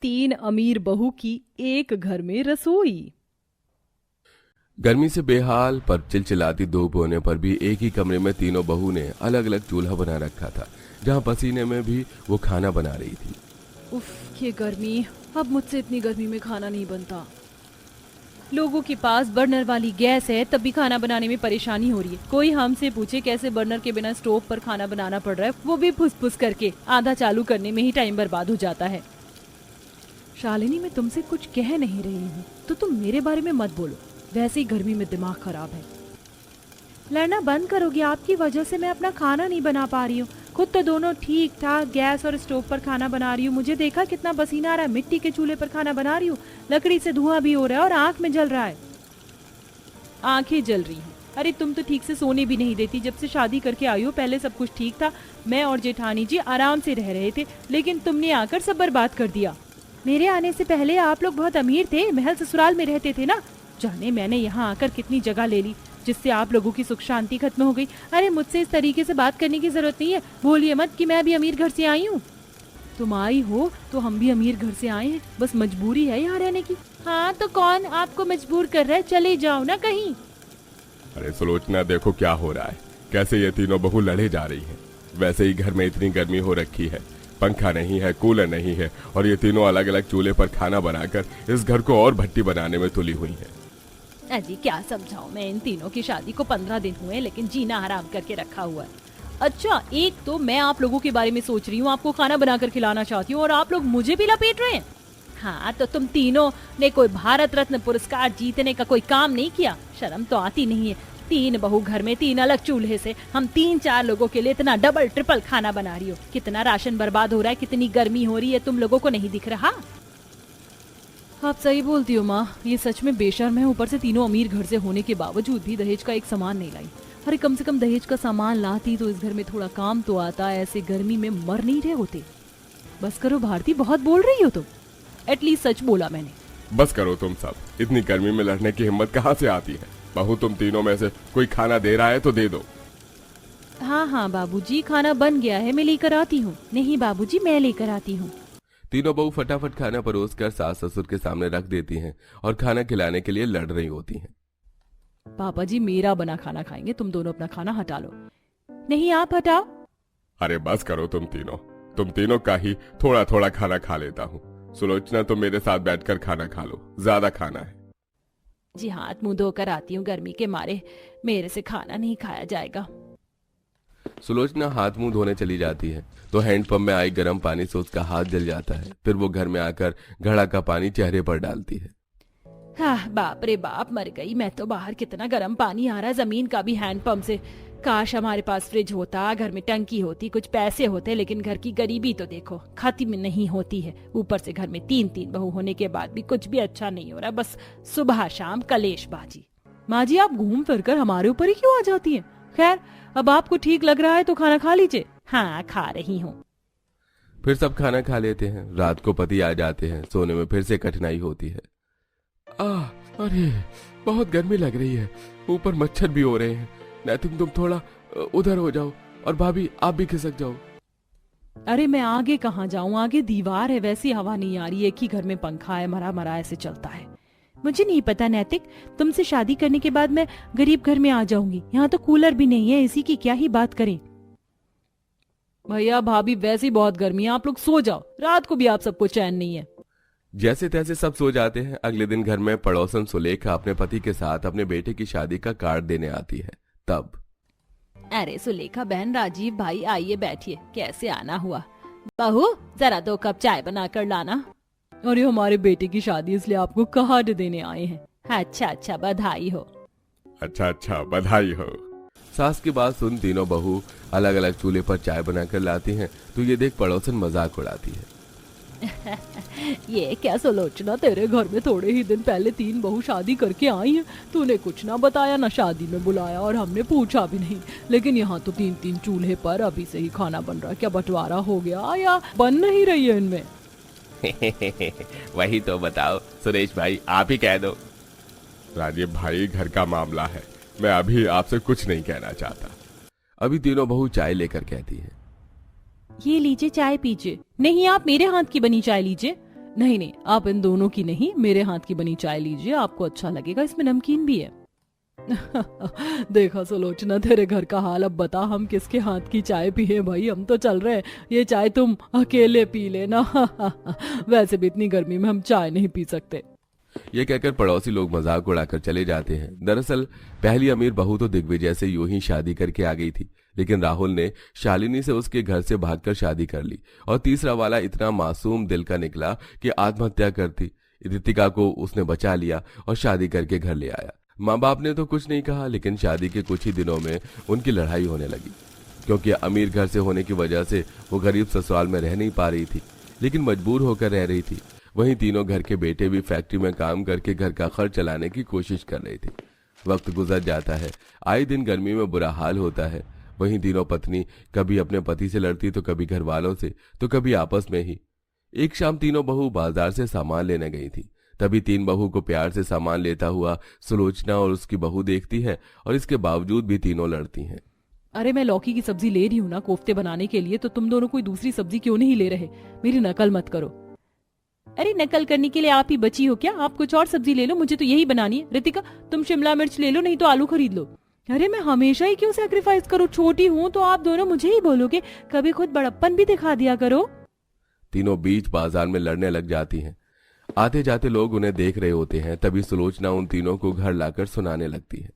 तीन अमीर बहू की एक घर में रसोई। गर्मी से बेहाल पर चिलचिलाती धूप होने पर भी एक ही कमरे में तीनों बहू ने अलग अलग चूल्हा बना रखा था, जहां पसीने में भी वो खाना बना रही थी। उफ, ये गर्मी, अब मुझसे इतनी गर्मी में खाना नहीं बनता। लोगों के पास बर्नर वाली गैस है तब भी खाना बनाने में परेशानी हो रही है। कोई हमसे पूछे कैसे बर्नर के बिना स्टोव पर खाना बनाना पड़ रहा है, वो भी फुस फुस करके आधा चालू करने में ही टाइम बर्बाद हो जाता है। शालिनी, मैं तुमसे कुछ कह नहीं रही हूँ तो तुम मेरे बारे में मत बोलो। वैसे ही गर्मी में दिमाग खराब है। लड़ना बंद करोगे? आपकी वजह से मैं अपना खाना नहीं बना पा रही हूँ। खुद तो दोनों ठीक ठाक गैस और स्टोव पर खाना बना रही हूँ। मुझे देखा कितना पसीना आ रहा है। मिट्टी के चूल्हे पर खाना बना रही हूँ, लकड़ी से धुआं भी हो रहा है और आंख में जल रहा है। आंखें जल रही हैं? अरे तुम तो ठीक से सोने भी नहीं देती। जब से शादी करके आई हो पहले सब कुछ ठीक था, मैं और जेठानी जी आराम से रह रहे थे, लेकिन तुमने आकर सब बर्बाद कर दिया। मेरे आने से पहले आप लोग बहुत अमीर थे, महल ससुराल में रहते थे ना। जाने मैंने यहाँ आकर कितनी जगह ले ली जिससे आप लोगों की सुख शांति खत्म हो गई। अरे मुझसे इस तरीके से बात करने की जरूरत नहीं है। बोलिए मत कि मैं भी अमीर घर से आई हूँ। तुम आई हो तो हम भी अमीर घर से आए हैं, बस मजबूरी है यहाँ रहने की। हाँ तो कौन आपको मजबूर कर रहा है? चले जाओ ना कहीं। अरे सुलोचना, देखो क्या हो रहा है, कैसे ये तीनों बहू लड़े जा रही हैं। वैसे ही घर में इतनी गर्मी हो रखी है, पंखा नहीं है, कूलर नहीं है, और ये तीनों अलग अलग चूल्हे पर खाना बनाकर इस घर को और भट्टी बनाने में तुली हुई हैं। अजी क्या समझाऊं मैं, इन तीनों की शादी को 15 दिन हुए लेकिन जीना हराम करके रखा हुआ है। अच्छा, एक तो मैं आप लोगों के बारे में सोच रही हूँ, आपको खाना बनाकर खिलाना चाहती हूँ और आप लोग मुझे भी लपेट रहे हैं। हाँ तो तुम तीनों ने कोई भारत रत्न पुरस्कार जीतने का कोई काम नहीं किया? शर्म तो आती नहीं है? 3 बहू घर में 3 अलग चूल्हे से हम 3-4 लोगों के लिए इतना डबल ट्रिपल खाना बना रही हो। कितना राशन बर्बाद हो रहा है, कितनी गर्मी हो रही है, तुम लोगों को नहीं दिख रहा? आप सही बोलती हो माँ, ये सच में बेशर्म है। ऊपर से तीनों अमीर घर से होने के बावजूद भी दहेज का एक सामान नहीं लाई। अरे कम से कम दहेज का सामान लाती तो इस घर में थोड़ा काम तो आता। ऐसे गर्मी में मर नहीं रहे होते। बस करो भारती, बहुत बोल रही हो तुम। एटलीस्ट सच बोला मैंने। बस करो तुम सब, इतनी गर्मी में लड़ने की हिम्मत कहाँ से आती है? बहू, तुम तीनों में से कोई खाना दे रहा है तो दे दो। हाँ हाँ बाबूजी, खाना बन गया है, मैं लेकर आती हूँ। नहीं बाबूजी, मैं लेकर आती हूँ। तीनों बहू फटाफट खाना परोस कर सास ससुर के सामने रख देती हैं और खाना खिलाने के लिए लड़ रही होती हैं। पापा जी मेरा बना खाना खाएंगे, तुम दोनों अपना खाना हटा लो। नहीं आप हटाओ। अरे बस करो तुम तीनों का ही थोड़ा थोड़ा खाना खा लेता हूँ। सुलोचना, तुम मेरे साथ बैठकर खाना खा लो, ज्यादा खाना है। जी हाथ मुंह धोकर आती हूँ, गर्मी के मारे मेरे से खाना नहीं खाया जाएगा। सुलोचना हाथ मुंह धोने चली जाती है तो हैंडपंप में आई गर्म पानी से उसका हाथ जल जाता है। फिर वो घर में आकर घड़ा का पानी चेहरे पर डालती है। हाँ बाप रे बाप, मर गई मैं तो। बाहर कितना गर्म पानी आ रहा है, जमीन का भी हैंडपंप से। काश हमारे पास फ्रिज होता, घर में टंकी होती, कुछ पैसे होते, लेकिन घर की गरीबी तो देखो, खत्म नहीं होती है। ऊपर से घर में 3-3 बहू होने के बाद भी कुछ भी अच्छा नहीं हो रहा, बस सुबह शाम कलेशबाजी। माँ जी आप घूम फिर कर हमारे ऊपर ही क्यों आ जाती हैं? खैर अब आपको ठीक लग रहा है तो खाना खा लीजिए। हाँ खा रही हूँ। फिर सब खाना खा लेते हैं। रात को पति आ जाते हैं, सोने में फिर से कठिनाई होती है। अरे बहुत गर्मी लग रही है, ऊपर मच्छर भी हो रहे हैं। नैतिक, तुम थोड़ा उधर हो जाओ, और भाभी आप भी खिसक जाओ। अरे मैं आगे कहाँ जाऊँ, आगे दीवार है, वैसी हवा नहीं आ रही। एक ही घर में पंखा है, मरा मरा ऐसे चलता है। मुझे नहीं पता नैतिक, तुमसे शादी करने के बाद मैं गरीब घर में आ जाऊंगी। यहाँ तो कूलर भी नहीं है, इसी की क्या ही बात करें। भैया भाभी वैसे ही बहुत गर्मी है, आप लोग सो जाओ। रात को भी आप सबको चैन नहीं है। जैसे तैसे सब सो जाते हैं। अगले दिन घर में पड़ोसन सुलेखा अपने पति के साथ अपने बेटे की शादी का कार्ड देने आती है। तब अरे सुलेखा बहन, राजीव भाई आइए बैठिए। कैसे आना हुआ? बहू जरा 2 कप चाय बना कर लाना। अरे हमारे बेटे की शादी, इसलिए आपको कार्ड देने आए हैं। अच्छा अच्छा, बधाई हो। अच्छा बधाई हो। सास की बात सुन तीनों बहू अलग अलग चूल्हे पर चाय बनाकर लाती हैं तो ये देख पड़ोसन मजाक उड़ाती है। ये क्या सुलोचना, तेरे घर में थोड़े ही दिन पहले 3 बहू शादी करके आई हैं। तूने कुछ ना बताया, ना शादी में बुलाया, और हमने पूछा भी नहीं। लेकिन यहाँ तो 3-3 चूल्हे पर अभी से ही खाना बन रहा है। क्या बंटवारा हो गया या बन नहीं रही है इनमें? वही तो बताओ सुरेश भाई, आप ही कह दो। राजीव भाई, घर का मामला है, मैं अभी आपसे कुछ नहीं कहना चाहता। अभी तीनों बहू चाय लेकर कहती है। ये लीजिए चाय पीजिए। नहीं आप मेरे हाथ की बनी चाय लीजिए। नहीं नहीं, आप इन दोनों की नहीं, मेरे हाथ की बनी चाय लीजिए, आपको अच्छा लगेगा, इसमें नमकीन भी है। देखा सुलोचना, तेरे घर का हाल, अब बता हम किसके हाथ की चाय पिए भाई, हम तो चल रहे हैं, ये चाय तुम अकेले पी लेना। वैसे भी इतनी गर्मी में हम चाय नहीं पी सकते। ये कहकर पड़ोसी लोग मजाक उड़ाकर चले जाते हैं। दरअसल पहली अमीर बहू तो दिग्विजय से यूं ही शादी करके आ गई थी, लेकिन राहुल ने शालिनी से उसके घर से भागकर शादी कर ली और तीसरा वाला इतना मासूम दिल का निकला कि आत्महत्या करती। रितिका को उसने बचा लिया और शादी करके घर ले आया। माँ बाप ने तो कुछ नहीं कहा, लेकिन शादी के कुछ ही दिनों में उनकी लड़ाई होने लगी, क्योंकि अमीर घर से होने की वजह से वो गरीब ससुराल में रह नहीं पा रही थी, लेकिन मजबूर होकर रह रही थी। वहीं तीनों घर के बेटे भी फैक्ट्री में काम करके घर का खर्च चलाने की कोशिश कर रहे थे। वक्त गुजर जाता है, आए दिन गर्मी में बुरा हाल होता है। वहीं तीनों पत्नी कभी अपने पति से लड़ती, तो कभी घर वालों से, तो कभी आपस में ही। एक शाम तीनों बहू बाजार से सामान लेने गई थी। तभी तीन बहू को प्यार से सामान लेता हुआ सुलोचना और उसकी बहू देखती है, और इसके बावजूद भी तीनों लड़ती हैं। अरे मैं लौकी की सब्जी ले रही हूँ ना कोफ्ते बनाने के लिए, तो तुम दोनों कोई दूसरी सब्जी क्यों नहीं ले रहे? मेरी नकल मत करो। अरे नकल करने के लिए आप ही बची हो क्या? आप कुछ और सब्जी ले लो, मुझे तो यही बनानी है। रितिका तुम शिमला मिर्च ले लो, नहीं तो आलू खरीद लो। अरे मैं हमेशा ही क्यों सैक्रिफाइस करूँ? छोटी हूँ तो आप दोनों मुझे ही बोलोगे, कभी खुद बड़प्पन भी दिखा दिया करो। तीनों बीच बाजार में लड़ने लग जाती हैं। आते जाते लोग उन्हें देख रहे होते हैं। तभी सुलोचना उन तीनों को घर लाकर सुनाने लगती है।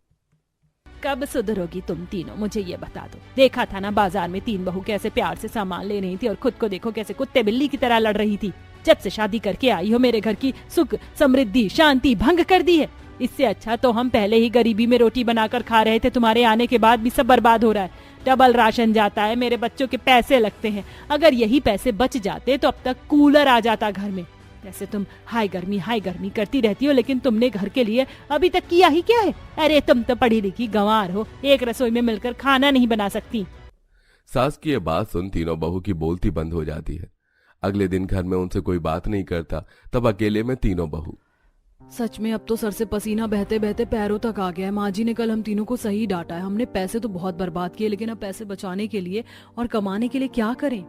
कब सुधरोगी तुम तीनों, मुझे ये बता दो। देखा था ना बाजार में तीन बहू कैसे प्यार से सामान ले रही थी, और खुद को देखो कैसे कुत्ते बिल्ली की तरह लड़ रही थी। जब से शादी करके आई हो मेरे घर की सुख समृद्धि शांति भंग कर दी है। इससे अच्छा तो हम पहले ही गरीबी में रोटी बनाकर खा रहे थे, तुम्हारे आने के बाद भी सब बर्बाद हो रहा है। डबल राशन जाता है, मेरे बच्चों के पैसे लगते हैं। अगर यही पैसे बच जाते तो अब तक कूलर आ जाता घर में। वैसे तुम हाय गर्मी करती रहती हो, लेकिन तुमने घर के लिए अभी तक किया ही क्या है? अरे तुम तो पढ़ी लिखी गंवार हो, एक रसोई में मिलकर खाना नहीं बना सकती। सास की ये बात सुन तीनों बहू की बोलती बंद हो जाती है। अगले दिन घर में उनसे कोई बात नहीं करता। तब अकेले में तीनों बहू। सच में अब तो सर से पसीना बहते बहते पैरों तक आ गया है। माँ जी ने कल हम तीनों को सही डांटा है। हमने पैसे तो बहुत बर्बाद किए, लेकिन अब पैसे बचाने के लिए और कमाने के लिए क्या करें?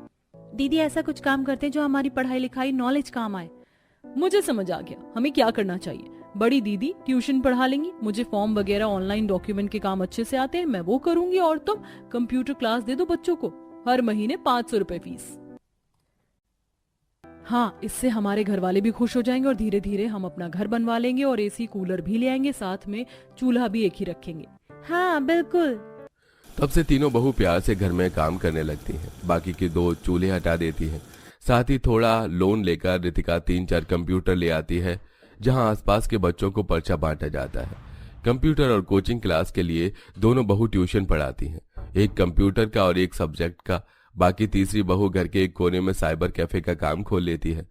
दीदी ऐसा कुछ काम करते हैं जो हमारी पढ़ाई लिखाई नॉलेज काम आए। मुझे समझ आ गया हमें क्या करना चाहिए। बड़ी दीदी ट्यूशन पढ़ा लेंगी, मुझे फॉर्म वगैरह ऑनलाइन डॉक्यूमेंट के काम अच्छे से आते हैं, मैं वो करूंगी, और तुम कंप्यूटर क्लास दे दो बच्चों को, हर महीने 500 रुपए फीस। हाँ, इससे हमारे घर वाले भी खुश हो जाएंगे और धीरे धीरे हम अपना घर बनवा लेंगे और एसी कूलर भी ले आएंगे, साथ में चूल्हा भी एक ही रखेंगे। हाँ बिल्कुल। तब से तीनों बहू प्यार से घर में काम करने लगती हैं। बाकी की दो चूल्हे हटा देती हैं। साथ ही थोड़ा लोन लेकर रितिका 3-4 कंप्यूटर ले आती है, जहां आसपास के बच्चों को पर्चा बांटा जाता है। कंप्यूटर और कोचिंग क्लास के लिए दोनों बहू ट्यूशन पढ़ाती हैं, एक कंप्यूटर का और एक सब्जेक्ट का। बाकी तीसरी बहू घर के एक कोने में साइबर कैफे का काम खोल लेती है।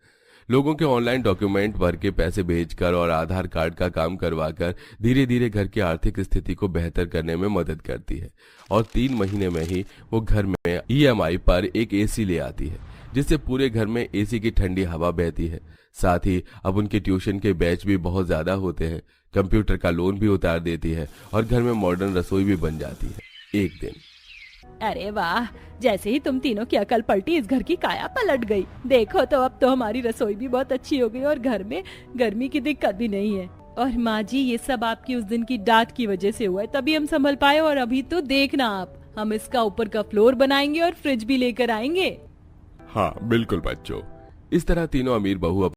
लोगों के ऑनलाइन डॉक्यूमेंट भर के पैसे भेजकर और आधार कार्ड का काम करवाकर धीरे धीरे घर की आर्थिक स्थिति को बेहतर करने में मदद करती है। और 3 महीने में ही वो घर में ईएमआई पर एक एसी ले आती है, जिससे पूरे घर में एसी की ठंडी हवा बहती है। साथ ही अब उनके ट्यूशन के बैच भी बहुत ज्यादा होते हैं। कंप्यूटर का लोन भी उतार देती है और घर में मॉडर्न रसोई भी बन जाती है। एक दिन अरे वाह, जैसे ही तुम तीनों की अकल पलटी इस घर की काया पलट गई। देखो तो अब तो हमारी रसोई भी बहुत अच्छी हो गई और घर में गर्मी की दिक्कत भी नहीं है। और माँ जी ये सब आपकी उस दिन की डांट की वजह से हुआ है, तभी हम संभल पाए। और अभी तो देखना आप, हम इसका ऊपर का फ्लोर बनाएंगे और फ्रिज भी लेकर आएंगे। हाँ बिल्कुल बच्चों। इस तरह तीनों अमीर बहू